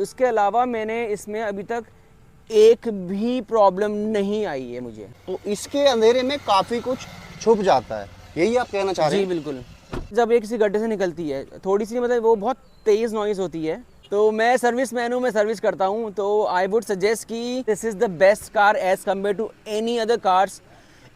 उसके अलावा मैंने इसमें अभी तक एक भी प्रॉब्लम नहीं आई है मुझे। तो इसके अंधेरे में काफ़ी कुछ छुप जाता है, यही आप कहना चाह रहे जी हैं? बिल्कुल। जब एक किसी गड्ढे से निकलती है थोड़ी सी, मतलब वो बहुत तेज़ नॉइज़ होती है, तो मैं सर्विस मैन हूँ, मैं सर्विस करता हूँ, तो आई वुड सजेस्ट कि this is the best car as compare to any other cars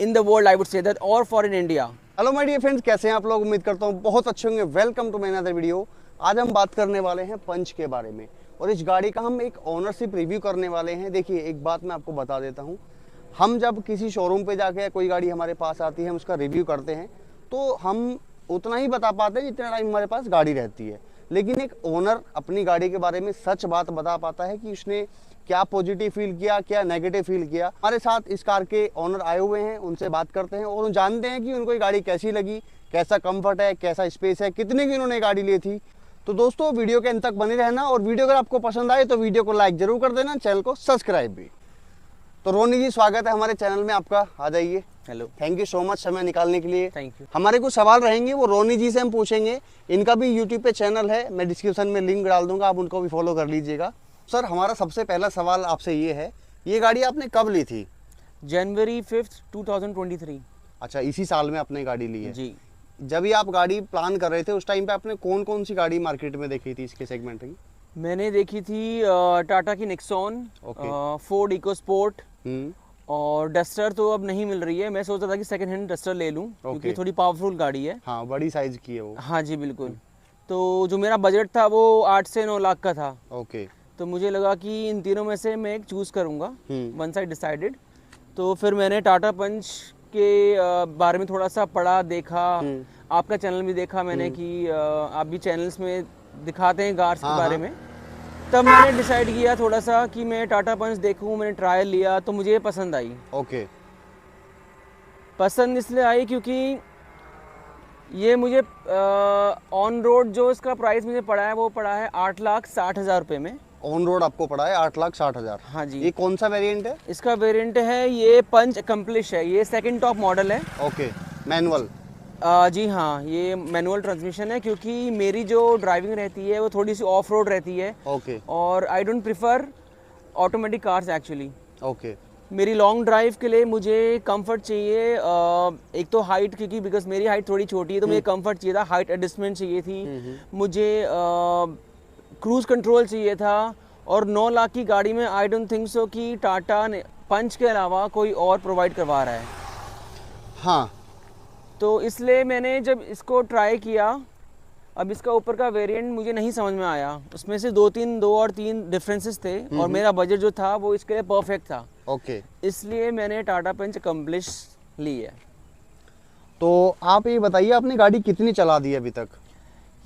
in the world, I would say that, और for in India. Hello my dear friends, कैसे हैं आप लोग? उम्मीद करता हूँ बहुत अच्छे होंगे। Welcome to my another video. आज हम बात करने वाले हैं पंच के बारे में, और इस गाड़ी का हम एक ओनरशिप रिव्यू करने वाले हैं। देखिए, एक बात मैं आपको बता देता हूँ, हम जब किसी शोरूम पे जाके कोई गाड़ी हमारे पास आती है, हम उसका रिव्यू करते हैं, तो हम उतना ही बता पाते हैं जितना टाइम हमारे पास गाड़ी रहती है। लेकिन एक ओनर अपनी गाड़ी के बारे में सच बात बता पाता है कि उसने क्या पॉजिटिव फील किया, क्या नेगेटिव फील किया। हमारे साथ इस कार के ओनर आए हुए हैं, उनसे बात करते हैं और जानते हैं कि उनको ये गाड़ी कैसी लगी, कैसा कंफर्ट है, कैसा स्पेस है, कितने की उन्होंने गाड़ी ली थी। तो दोस्तों, वीडियो के अंत तक बने रहना, और वीडियो अगर आपको पसंद आए तो वीडियो को लाइक जरूर कर देना, चैनल को सब्सक्राइब भी। तो रोनी जी, स्वागत है हमारे चैनल में आपका, आ जाइए। Hello. Thank you so much समय निकालने के लिए। Thank you. हमारे कुछ सवाल रहेंगे, वो रोनी जी से हम पूछेंगे। इनका भी यूट्यूब पे चैनल है, मैं डिस्क्रिप्शन में लिंक डाल दूंगा, आप उनको भी फॉलो कर लीजिएगा। सर, हमारा सबसे पहला सवाल आपसे ये है, ये गाड़ी आपने कब ली थी? जनवरी 5th 2023। अच्छा, इसी साल में आपने गाड़ी ली है? जी। जब ये आप गाड़ी प्लान कर रहे थे, उस टाइम पे आपने कौन कौन सी गाड़ी मार्केट में देखी थी इसके सेगमेंट की? मैंने देखी थी टाटा की Nexon, Okay. Ford EcoSport, और डस्टर तो अब नहीं मिल रही है। मैं सोच रहा था कि सेकंड हैंड डस्टर ले लूं, क्योंकि थोड़ी पावरफुल गाड़ी है। हाँ, बड़ी साइज की है वो। हाँ जी बिल्कुल। तो जो मेरा बजट था वो 8 से 9 लाख का था, ओके। तो मुझे लगा कि इन तीनों में से मैं एक चूज़ करूँगा। वंस आई डिसाइडेड, तो फिर मैंने टाटा पंच के बारे में थोड़ा सा पढ़ा, देखा, आपका चैनल भी देखा मैंने कि आप भी चैनल्स में दिखाते हैं कार्स के बारे में। तब मैंने डिसाइड किया थोड़ा सा कि मैं टाटा पंच देखूं। मैंने ट्रायल लिया तो मुझे ये पसंद आई। ओके। पसंद इसलिए आई क्योंकि ये मुझे ऑन रोड जो इसका प्राइस मुझे पड़ा है वो पड़ा है 8,60,000 रुपये में। ऑन रोड आपको पड़ा है 8,60,000? हाँ जी। ये कौन सा वेरिएंट है? इसका वेरिएंट है, ये पंच अकम्प्लिश है, ये सेकंड टॉप मॉडल है। ओके। मैनुअल? जी हाँ, ये मैनुअल ट्रांसमिशन है, क्योंकि मेरी जो ड्राइविंग रहती है वो थोड़ी सी ऑफ रोड रहती है। ओके। और I don't prefer automatic cars actually. Okay. मेरी लॉन्ग ड्राइव के लिए मुझे कंफर्ट चाहिए। एक तो हाइट, क्योंकि बिकॉज मेरी हाइट थोड़ी छोटी है, तो मुझे कंफर्ट चाहिए था, हाइट एडजस्टमेंट चाहिए थी, मुझे क्रूज कंट्रोल चाहिए था। और 9 लाख की गाड़ी में आई डोंट थिंक सो कि टाटा ने पंच के अलावा कोई और प्रोवाइड करवा रहा है। हाँ। तो इसलिए मैंने जब इसको ट्राई किया, अब इसका ऊपर का वेरिएंट मुझे नहीं समझ में आया। उसमें से दो और तीन डिफरेंसेस थे, और मेरा बजट जो था वो इसके लिए परफेक्ट था। ओके। इसलिए मैंने टाटा पंच अकम्प्लिश ली है। तो आप ये बताइए, आपने गाड़ी कितनी चला दी अभी तक?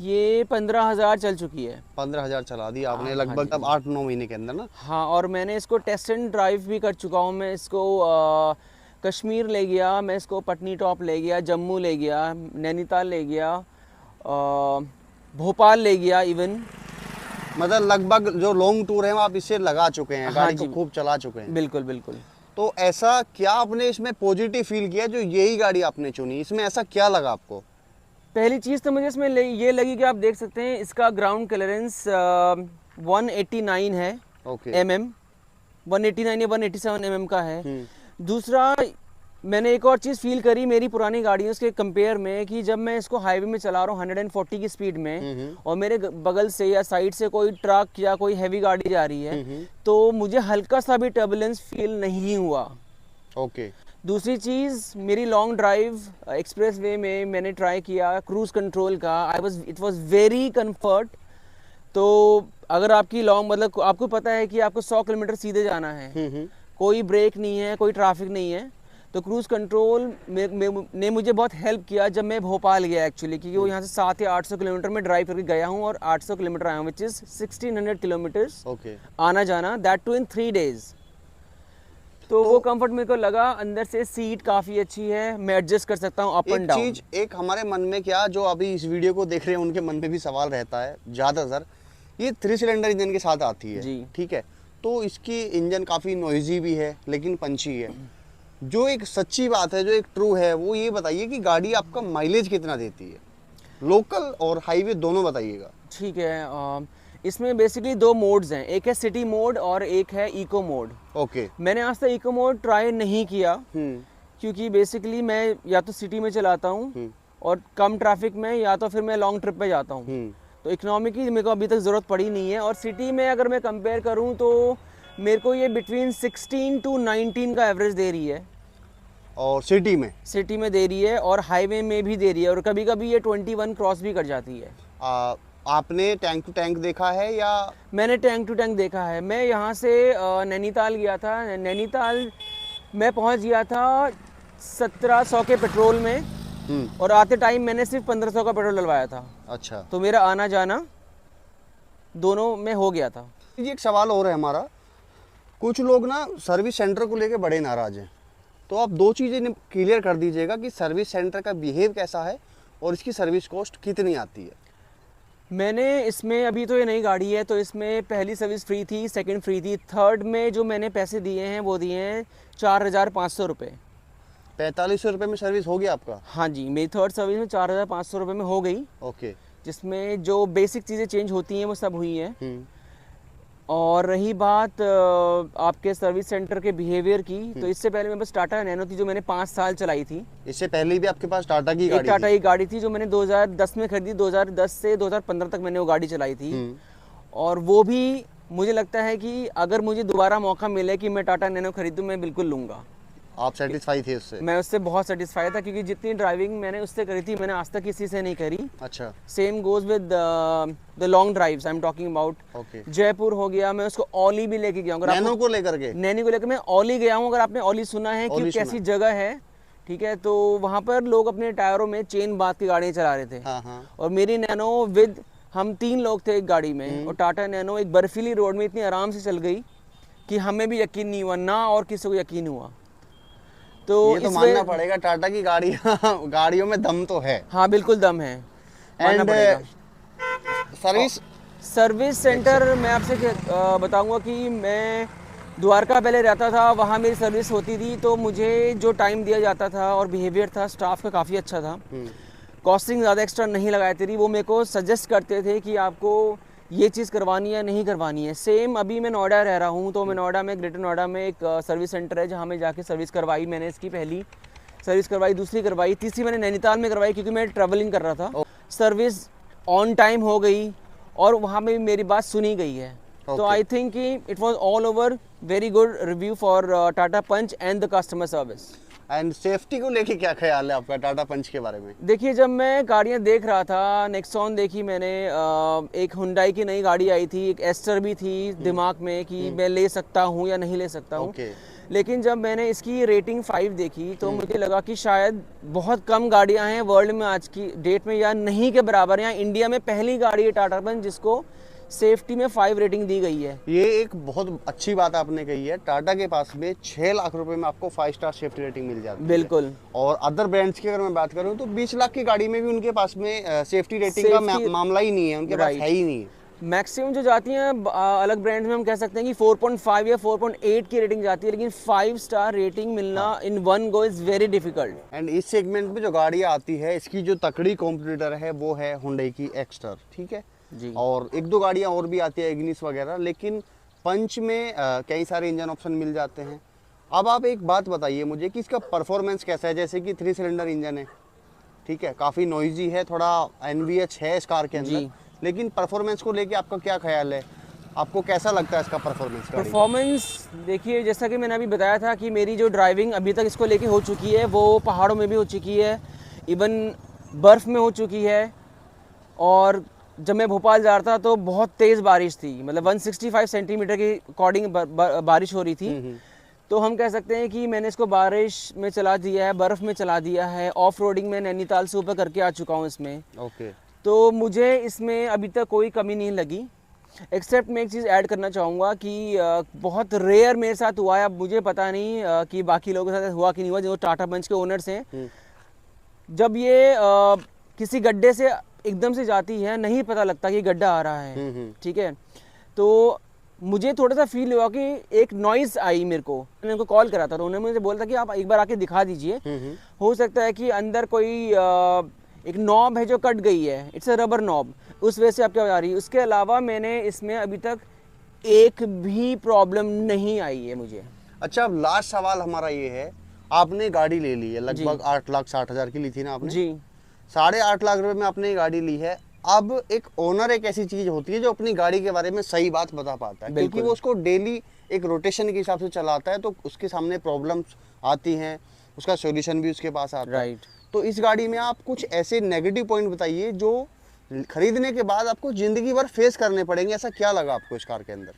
ये 15,000 चल चुकी है। 15,000 चला दी आपने? हाँ, लगभग हाँ अब 8-9 महीने के अंदर ना? हाँ, और मैंने इसको टेस्ट एंड ड्राइव भी कर चुका हूँ। मैं इसको कश्मीर ले गया, मैं इसको पटनी टॉप ले गया, जम्मू ले गया, नैनीताल ले गया, भोपाल ले गया इवन। मतलब लगभग जो लॉन्ग टूर है वो आप इससे लगा चुके हैं, हाँ गाड़ी जी। को खूब चला चुके हैं। बिल्कुल बिल्कुल। तो ऐसा क्या आपने इसमें पॉजिटिव फील किया जो यही गाड़ी आपने चुनी? इसमें ऐसा क्या लगा आपको? पहली चीज़ तो मुझे इसमें ये लगी कि आप देख सकते हैं इसका ग्राउंड क्लियरेंस 189 है। ओके। mm 189 या 187 mm का है। दूसरा, मैंने एक और चीज़ फील करी मेरी पुरानी गाड़ियों के कंपेयर में, कि जब मैं इसको हाईवे में चला रहा हूँ 140 की स्पीड में, और मेरे बगल से या साइड से कोई ट्रक या कोई हैवी गाड़ी जा रही है, तो मुझे हल्का सा भी टर्बुलेंस फील नहीं हुआ। ओके। दूसरी चीज़, मेरी लॉन्ग ड्राइव एक्सप्रेस वे में मैंने ट्राई किया क्रूज कंट्रोल का, इट वाज वेरी कंफर्ट। तो अगर आपकी लॉन्ग, मतलब आपको पता है कि आपको 100 किलोमीटर सीधे जाना है, कोई ब्रेक नहीं है, कोई ट्रैफिक नहीं है, तो क्रूज कंट्रोल ने मुझे बहुत हेल्प किया जब मैं भोपाल गया एक्चुअली, क्योंकि वो यहाँ से 700 या 800 किलोमीटर में ड्राइव करके गया हूँ, और 800 किलोमीटर आया हूँ, विच इज़ 1600 किलोमीटर्स ओके। आना जाना, दैट टू इन 3 डेज। तो वो कंफर्ट मेरे को लगा। अंदर से सीट काफ़ी अच्छी है, मैं एडजस्ट कर सकता हूँ अप एंड डाउन। चीज एक हमारे मन में, क्या जो अभी इस वीडियो को देख रहे हैं उनके मन में भी सवाल रहता है ज़्यादातर, ये 3 सिलेंडर इंजन के साथ आती है जी। ठीक है, तो इसकी इंजन काफ़ी नॉइजी भी है लेकिन पंची है। जो एक सच्ची बात है, जो एक ट्रू है, वो ये बताइए कि गाड़ी आपका माइलेज कितना देती है, लोकल और हाईवे दोनों बताइएगा। ठीक है। इसमें बेसिकली दो मोड्स हैं, एक है सिटी मोड और एक है इको मोड। ओके। मैंने आज तक इको मोड ट्राई नहीं किया क्योंकि बेसिकली मैं या तो सिटी में चलाता हूँ और कम ट्रैफिक में, या तो फिर मैं लॉन्ग ट्रिप पे जाता हूँ। तो इकोनॉमी की मेरे को अभी तक ज़रूरत पड़ी नहीं है। और सिटी में अगर मैं कंपेयर करूँ तो मेरे को ये बिटवीन 16 to 19 का एवरेज दे रही है। और सिटी में दे रही है और हाईवे में भी दे रही है, और कभी कभी ये 21 क्रॉस भी कर जाती है। आपने टैंक टू टैंक देखा है या? मैंने टैंक टू टैंक देखा है। मैं यहाँ से नैनीताल गया था। नैनीताल मैं पहुँच गया था 1700 के पेट्रोल में, और आते टाइम मैंने सिर्फ 1500 का पेट्रोल डलवाया था। अच्छा। तो मेरा आना जाना दोनों में हो गया था। जी एक सवाल और है हमारा, कुछ लोग ना सर्विस सेंटर को लेके बड़े नाराज हैं, तो आप दो चीज़ें क्लियर कर दीजिएगा कि सर्विस सेंटर का बिहेव कैसा है और इसकी सर्विस कॉस्ट कितनी आती है। मैंने इसमें, अभी तो ये नई गाड़ी है तो इसमें पहली सर्विस फ्री थी, सेकंड फ्री थी, थर्ड में जो मैंने पैसे दिए हैं वो दिए हैं 4500 रुपये। 4500 रुपये में सर्विस हो गया आपका? हाँ जी, मेरी थर्ड सर्विस में 4500 रुपये में हो गई। ओके। जिसमें जो बेसिक चीज़ें चेंज होती हैं वो सब हुई हैं। और रही बात आपके सर्विस सेंटर के बिहेवियर की, तो इससे पहले मेरे पास टाटा नैनो थी जो मैंने 5 साल चलाई थी। इससे पहले भी आपके पास टाटा की एक टाटा की गाड़ी थी जो मैंने 2010 में खरीदी, 2010 से 2015 तक मैंने वो गाड़ी चलाई थी। और वो भी मुझे लगता है कि अगर मुझे दोबारा मौका मिले कि मैं टाटा नैनो खरीदूं, मैं बिल्कुल लूँगा। आप सेटिस्फाई थे उससे? मैं उससे बहुत सेटिस्फाई था क्योंकि जितनी ड्राइविंग मैंने उससे करी थी मैंने आज तक किसी से नहीं करी। अच्छा। Same goes with the long drives I am talking about. Okay. Jaipur हो गया, मैं उसको ओली भी लेके गया हूँ। नैनो को लेकर के? नैनी को लेकर मैं ओली गया हूँ। अगर आपने ओली सुना है कि कैसी जगह है, ठीक है, तो वहाँ पर लोग अपने टायरों में चेन बांध के गाड़ियाँ चला रहे थे। हाँ। और मेरी नैनो विद, हम 3 लोग थे एक गाड़ी में, और टाटा नैनो एक बर्फीली रोड में इतनी आराम से चल गई कि हमें भी यकीन नहीं हुआ ना और किसी को यकीन हुआ। तो ये तो मानना पड़ेगा टाटा की गाड़ियों में दम तो है। हाँ बिल्कुल दम है। एंड सर्विस सेंटर मैं आपसे बताऊंगा कि मैं द्वारका पहले रहता था, वहाँ मेरी सर्विस होती थी, तो मुझे जो टाइम दिया जाता था और बिहेवियर था स्टाफ का काफ़ी अच्छा था। कॉस्टिंग ज़्यादा एक्स्ट्रा नहीं लगाती थी। वो मेरे को सजेस्ट करते थे कि आपको ये चीज़ करवानी है नहीं करवानी है। सेम अभी मैं नोएडा रह रहा हूँ, तो मैं नोएडा में, ग्रेटर नोएडा में एक सर्विस सेंटर है जहाँ मैं जाके सर्विस करवाई। मैंने इसकी पहली सर्विस करवाई, दूसरी करवाई, तीसरी मैंने नैनीताल में करवाई क्योंकि मैं ट्रैवलिंग कर रहा था। सर्विस ऑन टाइम हो गई और वहाँ में भी मेरी बात सुनी गई है। तो आई थिंक कि it was all over very good review for Tata Punch and the customer service. And safety को लेके क्या ख्याल है आपका टाटा पंच के बारे में? देखिए, जब मैं गाड़ियाँ देख रहा था, नेक्सॉन देखी मैंने, एक हुंडई की नई गाड़ी आई थी, एक एस्टर भी थी दिमाग में कि मैं ले सकता हूँ या नहीं ले सकता हूँ। लेकिन जब मैंने इसकी रेटिंग 5 देखी तो मुझे लगा कि शायद बहुत कम गाड़ियाँ हैं वर्ल्ड में आज की डेट में या नहीं के बराबर हैं। इंडिया में पहली गाड़ी है टाटा पंच जिसको सेफ्टी में 5 रेटिंग दी गई है। ये एक बहुत अच्छी बात आपने कही है। टाटा के पास में 6 लाख रुपए में आपको 5 स्टार सेफ्टी रेटिंग मिल जाती है। बिल्कुल। और अदर ब्रांड्स की अगर मैं बात करूं तो 20 लाख की गाड़ी में भी उनके पास में सेफ्टी रेटिंग का मामला ही नहीं है, उनके पास है ही नहीं है। मैक्सिमम जो जाती हैं अलग ब्रांड में हम कह सकते हैं कि 4.5 या 4.8 की रेटिंग जाती है, लेकिन 5 स्टार रेटिंग मिलना in one go is very difficult. And इस सेगमेंट में जो गाड़ियाँ आती है, इसकी जो तकड़ी कॉम्पिटिटर है वो है हुंडई की एक्स्टर, ठीक है जी। और 1-2 गाड़ियाँ और भी आती है, इग्निस वगैरह, लेकिन पंच में कई सारे इंजन ऑप्शन मिल जाते हैं। अब आप एक बात बताइए मुझे कि इसका परफॉर्मेंस कैसा है? जैसे कि 3 सिलेंडर इंजन है, ठीक है, काफ़ी नॉइजी है, थोड़ा NVH है इस कार के अंदर, लेकिन परफॉर्मेंस को लेके आपका क्या ख्याल है? आपको कैसा लगता है इसका परफॉर्मेंस? देखिए, जैसा कि मैंने अभी बताया था कि मेरी जो ड्राइविंग अभी तक इसको लेके हो चुकी है वो पहाड़ों में भी हो चुकी है, इवन बर्फ़ में हो चुकी है। और जब मैं भोपाल जा रहा था तो बहुत तेज़ बारिश थी, मतलब 165 सेंटीमीटर की अकॉर्डिंग बारिश हो रही थी। तो हम कह सकते हैं कि मैंने इसको बारिश में चला दिया है, बर्फ़ में चला दिया है, ऑफ रोडिंग में नैनीताल से ऊपर करके आ चुका हूँ इसमें। ओके। तो मुझे इसमें अभी तक कोई कमी नहीं लगी, एक्सेप्ट मैं एक चीज़ ऐड करना चाहूँगा कि बहुत रेयर मेरे साथ हुआ है, अब मुझे पता नहीं कि बाकी लोगों के साथ हुआ कि नहीं हुआ, जो टाटा पंच के ओनर्स हैं, जब ये किसी गड्ढे से एकदम से जाती है, नहीं पता लगता कि गड्ढा आ रहा है, ठीक है। तो मुझे थोड़ा सा फील हुआ कि एक नॉइज़ आई मेरे को। मैंने उनको कॉल करा था तो उन्होंने मुझे बोला था कि आप एक बार आके दिखा दीजिए, हो सकता है कि अंदर कोई एक नॉब है जो कट गई है, इट्स अ रबर नॉब। उस वजह से आपकी आवाज़ आ रही है। उसके अलावा मैंने इसमें अभी तक एक भी प्रॉब्लम नहीं आई है मुझे। अच्छा, अब लास्ट सवाल हमारा ये है, आपने गाड़ी ले ली है जी। लगभग 8,60,000 की ली थी ना आपने? जी 8.5 लाख रुपए में आपने ये गाड़ी ली है। अब एक ओनर एक ऐसी चीज होती है जो अपनी गाड़ी के बारे में सही बात बता पाता है, क्योंकि बिल्कुल। वो उसको डेली एक रोटेशन के हिसाब से चलाता है, तो उसके सामने प्रॉब्लम्स आती हैं, उसका सॉल्यूशन भी उसके पास आता है। राइट। तो इस गाड़ी में आप कुछ ऐसे नेगेटिव पॉइंट बताइए जो खरीदने के बाद आपको जिंदगी भर फेस करने पड़ेंगे। ऐसा क्या लगा आपको इस कार के अंदर?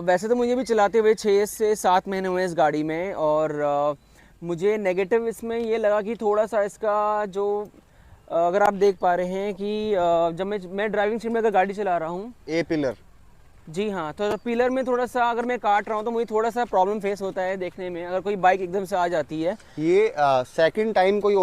वैसे तो मुझे भी चलाते हुए 6 से 7 महीने हुए इस गाड़ी में, और मुझे नेगेटिव इसमें ये लगा कि थोड़ा सा इसका जो अगर आप देख पा रहे हैं कि जब मैं ड्राइविंग सीट में अगर गाड़ी चला रहा हूँ, ए पिलर। जी हाँ, तो पिलर में थोड़ा सा अगर मैं काट रहा हूँ तो मुझे थोड़ा सा प्रॉब्लम फेस होता है देखने में, अगर कोई बाइक एकदम से आ जाती है। ये सेकंड टाइम कोई